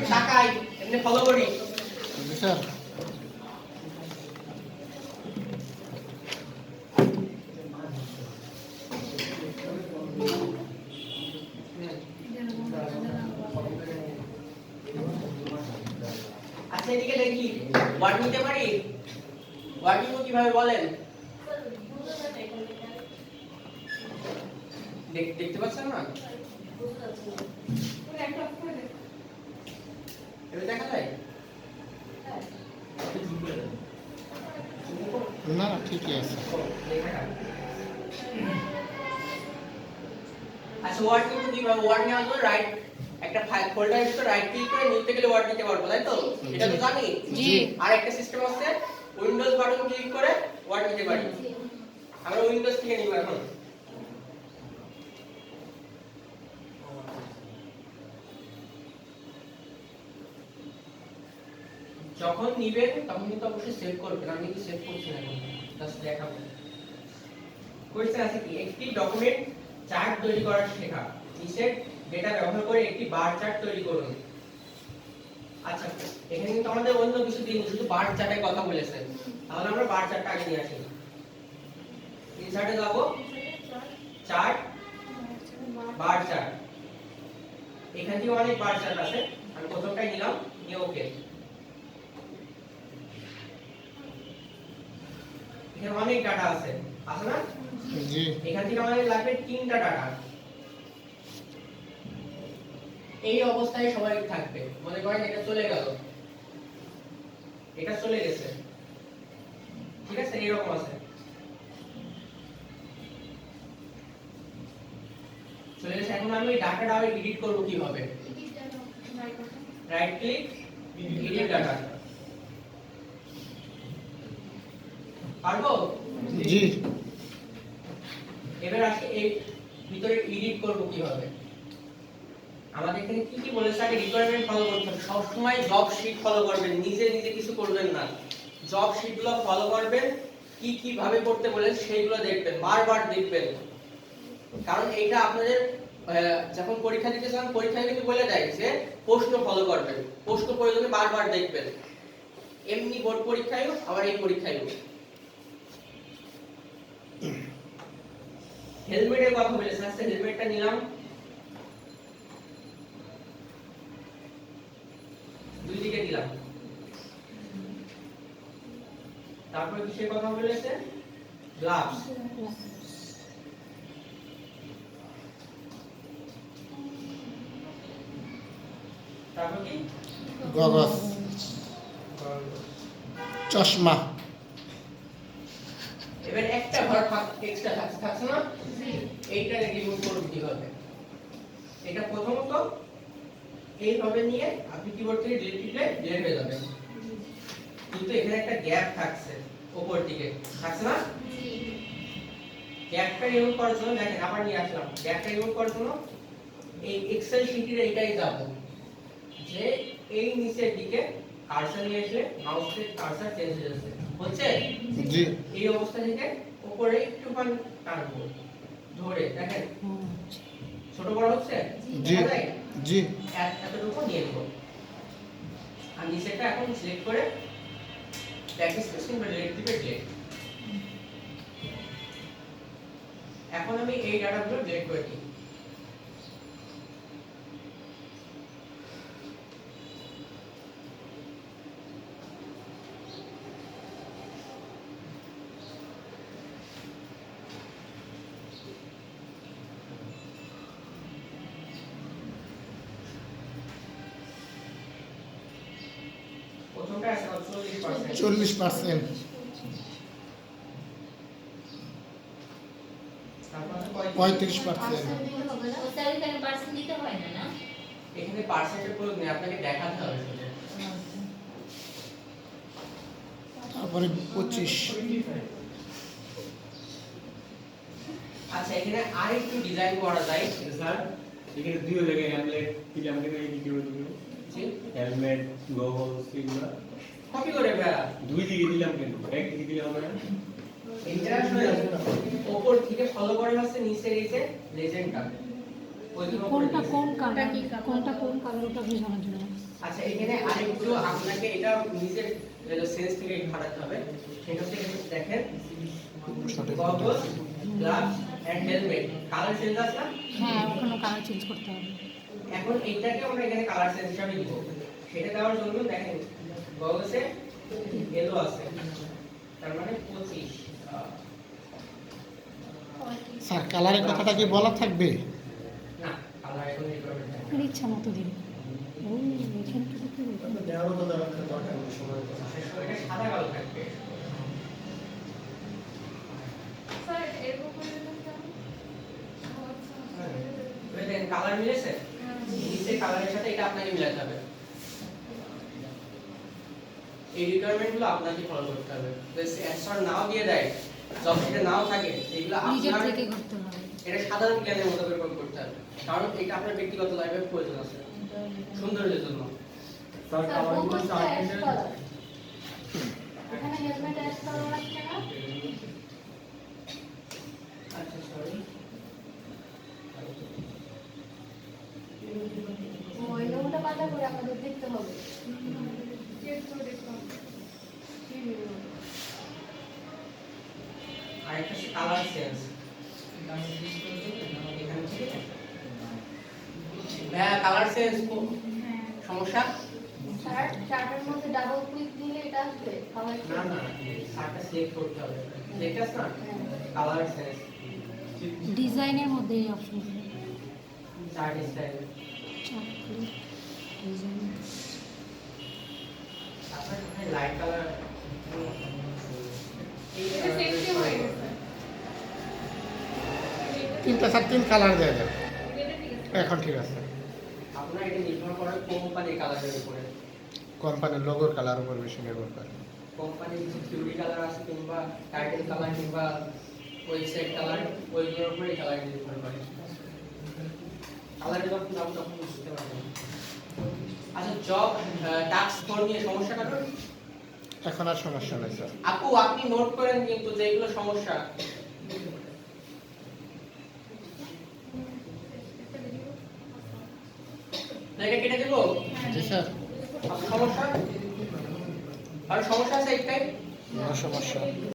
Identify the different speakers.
Speaker 1: তাকাই এমনি ফলো করি
Speaker 2: স্যার
Speaker 1: আচ্ছা এদিকে দেখি ওয়ার্ড নিতে পারি ওয়ার্ড নিব কিভাবে বলেন দেখতে পাচ্ছেন না এটা দেখা যায়
Speaker 2: না ঠিকই আছে
Speaker 1: আচ্ছা ওয়ার্ড নিব কিভাবে ওয়ার্ড নেওয়ার জন্য রাইট একটা ফাইল ফোল্ডারের ভিতর রাইট ক্লিক করে নিতে গেলে ওয়ার্ড নিতে পারবো তাই তো এটা তো জানি
Speaker 3: জি
Speaker 1: আর একটা সিস্টেম আছে উইন্ডোজ বাটন ক্লিক করে ওয়ার্ড নিতে পারি আমরা উইন্ডোজ থেকে নিব এখন যখন নিবেন তখন কিন্তু অবশ্যই সেভ করবেন আমি কিন্তু সেভ করছি না এখন জাস্ট দেখাবো কোয়েশ্চেন আছে কি একটি ডকুমেন্ট চার্ট তৈরি করা শেখা নিচের ডেটা ব্যবহার করে একটি বার চার্ট তৈরি করুন আচ্ছা এখানে কিন্তু আমাদের অন্য কিছু দিন শুধু বার চার্টের কথা বলেছেন তাহলে আমরা বার চার্টটা আগে নিয়ে আসি ইনসার্টে যাব চার্ট বার চার্ট এখান থেকে অনেক বার চার্ট আছে আমি প্রথমটাই নিলাম নিয়ে ওকে এখানে অনেক ডাটা আছে আছে না
Speaker 2: জি
Speaker 1: এখান থেকে আমাদের লাগবে তিনটা ডাটা এই অবস্থায় সবাই থাকবে মনে করেন এটা চলে গেল এটা চলে গেছে ঠিক আছে এরকম আছে চলে গেছে এখন আমি ডাটাটা আবার এডিট করব কিভাবে রাইট ক্লিক এডিট ডাটা পারবো
Speaker 2: জি
Speaker 1: এবার আসি এই ভিতরে এডিট করব কিভাবে আমাদের এখানে কি কি বলেছে আগে রিকোয়ারমেন্ট ফলো করতে হবে সব সময় জব শীট ফলো করবেন নিজে নিজে কিছু করবেন না জব শীটগুলো ফলো করবেন কি কি ভাবে করতে বলেন সেইগুলো দেখবেন বারবার দেখবেন কারণ এইটা আপনাদের যখন পরীক্ষা দিতে যান পরীক্ষায় কিন্তু বলে দেয় যে প্রশ্ন ফলো করবেন প্রশ্ন প্রয়োজনে বারবার দেখবেন এমনি বোর্ড পরীক্ষায়ও আবার এই পরীক্ষায়ও হেলমেটের কথা বলেছে আচ্ছা হেলমেটটা নিলাম দুই দিকে দিলাম তারপরে কিসের কথা বলেছে গ্লাভস তারপর কি
Speaker 2: গগস চশমা
Speaker 1: এবার একটা ঘর এক্সট্রা থাকছে না এইটা রিমুভ করব কিভাবে এটা প্রথমত এইভাবে নিয়ে আপনি কিবোর্ড থেকে ডিলিট দিলে ডিলিট হয়ে যাবে কিন্তু এখানে একটা গ্যাপ থাকছে উপর দিকে থাকছে না গ্যাপটা রিমুভ করার জন্য দেখেন আবার নিয়ে আসলাম গ্যাপটা রিমুভ করার জন্য এই এক্সেল শীটের এইটাই যাব যে এই নিচের দিকে কার্সর নিয়ে আসলে মাউসের কার্সর চেঞ্জ হয়ে যাচ্ছে হচ্ছে
Speaker 2: জি
Speaker 1: এই অবস্থা থেকে উপরে একটুখানি টানবো ধরে দেখেন ছোট বড় হচ্ছে
Speaker 2: জি জি
Speaker 1: এতটুকু নিয়ে নেব আর নিচেটা এখন সিলেক্ট করে ব্যাক স্পেস কিংবা ডিলিট দিবে ডিলিট এখন আমি এই ডাটাগুলো ডিলিট করে দিই প্রথমটা আছে 40%
Speaker 2: 40%
Speaker 1: তারপর
Speaker 2: 35%
Speaker 1: এখানে পার্সেন্টের প্রয়োগ নেই আপনাকে দেখাতে হবে শুধু
Speaker 2: তারপরে 25
Speaker 1: আচ্ছা এখানে আরেকটু ডিজাইন করা যায়
Speaker 4: স্যার এখানে দুই জায়গায় হ্যামলেট দিলাম কিন্তু এই দিকে ওই দিকে
Speaker 1: জি
Speaker 4: হেলমেট গগলস এগুলো
Speaker 1: কপি করে ভাইয়া
Speaker 4: দুই দিকে দিলাম কিন্তু এক দিকে দিলে হবে না
Speaker 1: উপর থেকে ফলো করে আছে নিচের এই যে লেজেন্ডটা
Speaker 3: কোনটা কোন কালার কোনটা কোন কালার ওটা বোঝানোর জন্য
Speaker 1: আচ্ছা এখানে আরেকটু আপনাকে এটা নিজের সেন্স থেকে ঘাটাতে হবে। সেটা হচ্ছে এখানে দেখেন goggle, gloves and helmet colour change আছে না?
Speaker 3: হ্যাঁ, ওখানে কালার চেঞ্জ করতে হবে।
Speaker 1: এখন এইটাকে আমরা এখানে কালার চেঞ্জ হিসাবে দিব। সেটা দেওয়ার জন্য দেখেন গগলসে ইয়েলো আছে, তার মানে 25।
Speaker 2: স্যার কালারের কথাটা কি বলা থাকবে?
Speaker 1: না, কালার এখন রিকোয়ারমেন্ট নাই।
Speaker 3: আপনার ইচ্ছা মতো দিন। ও, এখান থেকে কি বলবো?
Speaker 4: দেওয়ারও তো দেওয়ার দরকার নেই সময় তো।
Speaker 1: এটা সাদা কালো থাকবে।
Speaker 5: স্যার এরকম করে দিলে কেমন?
Speaker 1: ওই দেখেন কালার মিলেছে, নিচে কালারের সাথে এটা আপনাকে মিলাতে হবে। এই রিকোয়ারমেন্ট গুলো আপনাকে ফলো করতে হবে। যদি অ্যানসার নাও দিয়ে দেয়, জব এটা নাও থাকে, এগুলো
Speaker 3: নিজের
Speaker 1: আপনার
Speaker 3: থেকে করতে হবে।
Speaker 1: এটা সাধারণ জ্ঞানের মতো করে করতে হবে, কারণ এটা আপনার ব্যক্তিগত লাইফে প্রয়োজন আছে সৌন্দর্যের জন্য।
Speaker 4: স্যার
Speaker 5: স্যার
Speaker 4: কালারগুলো
Speaker 5: ফোকাস
Speaker 4: চার্ট
Speaker 5: অ্যাড
Speaker 4: দিলে
Speaker 5: করা। এখানে হেলমেট অ্যাড করা লাগছে না?
Speaker 1: আচ্ছা সরি,
Speaker 5: ওই লোগোটা পাল্টা করে আমাদের দেখতে হবে।
Speaker 1: আরেকটা হচ্ছে কালার সেন্স। এখানে ঠিক আছে? হ্যাঁ, কালার সেন্স সমস্যা?
Speaker 5: স্যার চার্টের মধ্যে ডাবল ক্লিক দিলে এটা আসবে কালার
Speaker 1: না না, শার্টটা সিলেক্ট করতে হবে। দেখতে আছে না? কালার সেন্স,
Speaker 3: ডিজাইনের মধ্যে এই অপশন
Speaker 1: চার্ট স্টাইল,
Speaker 3: ডিজাইন।
Speaker 1: তারপর এখানে লাইট কালার।
Speaker 5: এটা সেফটি হয়ে গেছে।
Speaker 2: তিনটা স্যার তিন কালার দেওয়া যাবে।
Speaker 5: এটা ঠিক আছে।
Speaker 2: এখন ঠিক আছে।
Speaker 1: আপনার এটা নির্ভর করে কোম্পানির কালারের উপরে।
Speaker 2: কোম্পানির লোগোর কালার উপর বেশি নির্ভর করে।
Speaker 1: কোম্পানির কিছু থিওরি কালার আছে কিংবা টাইটেল কালার কিংবা ওয়েবসাইট কালার, ওইগুলোর উপরে কালার নির্ভর করে। কালারের যখন দাম তখন বুঝতে পারবেন। আচ্ছা, জব টাস্ক ফোর নিয়ে সমস্যাটা কি?
Speaker 2: এখন আর সমস্যা নেই স্যার।
Speaker 1: আপু আপনি নোট করেন কিন্তু যে এগুলো সমস্যা। না, এটা কেটে দেবো?
Speaker 2: জি স্যার।
Speaker 1: আপনার সমস্যা আর সমস্যা আছে একটাই?
Speaker 2: কোনো সমস্যা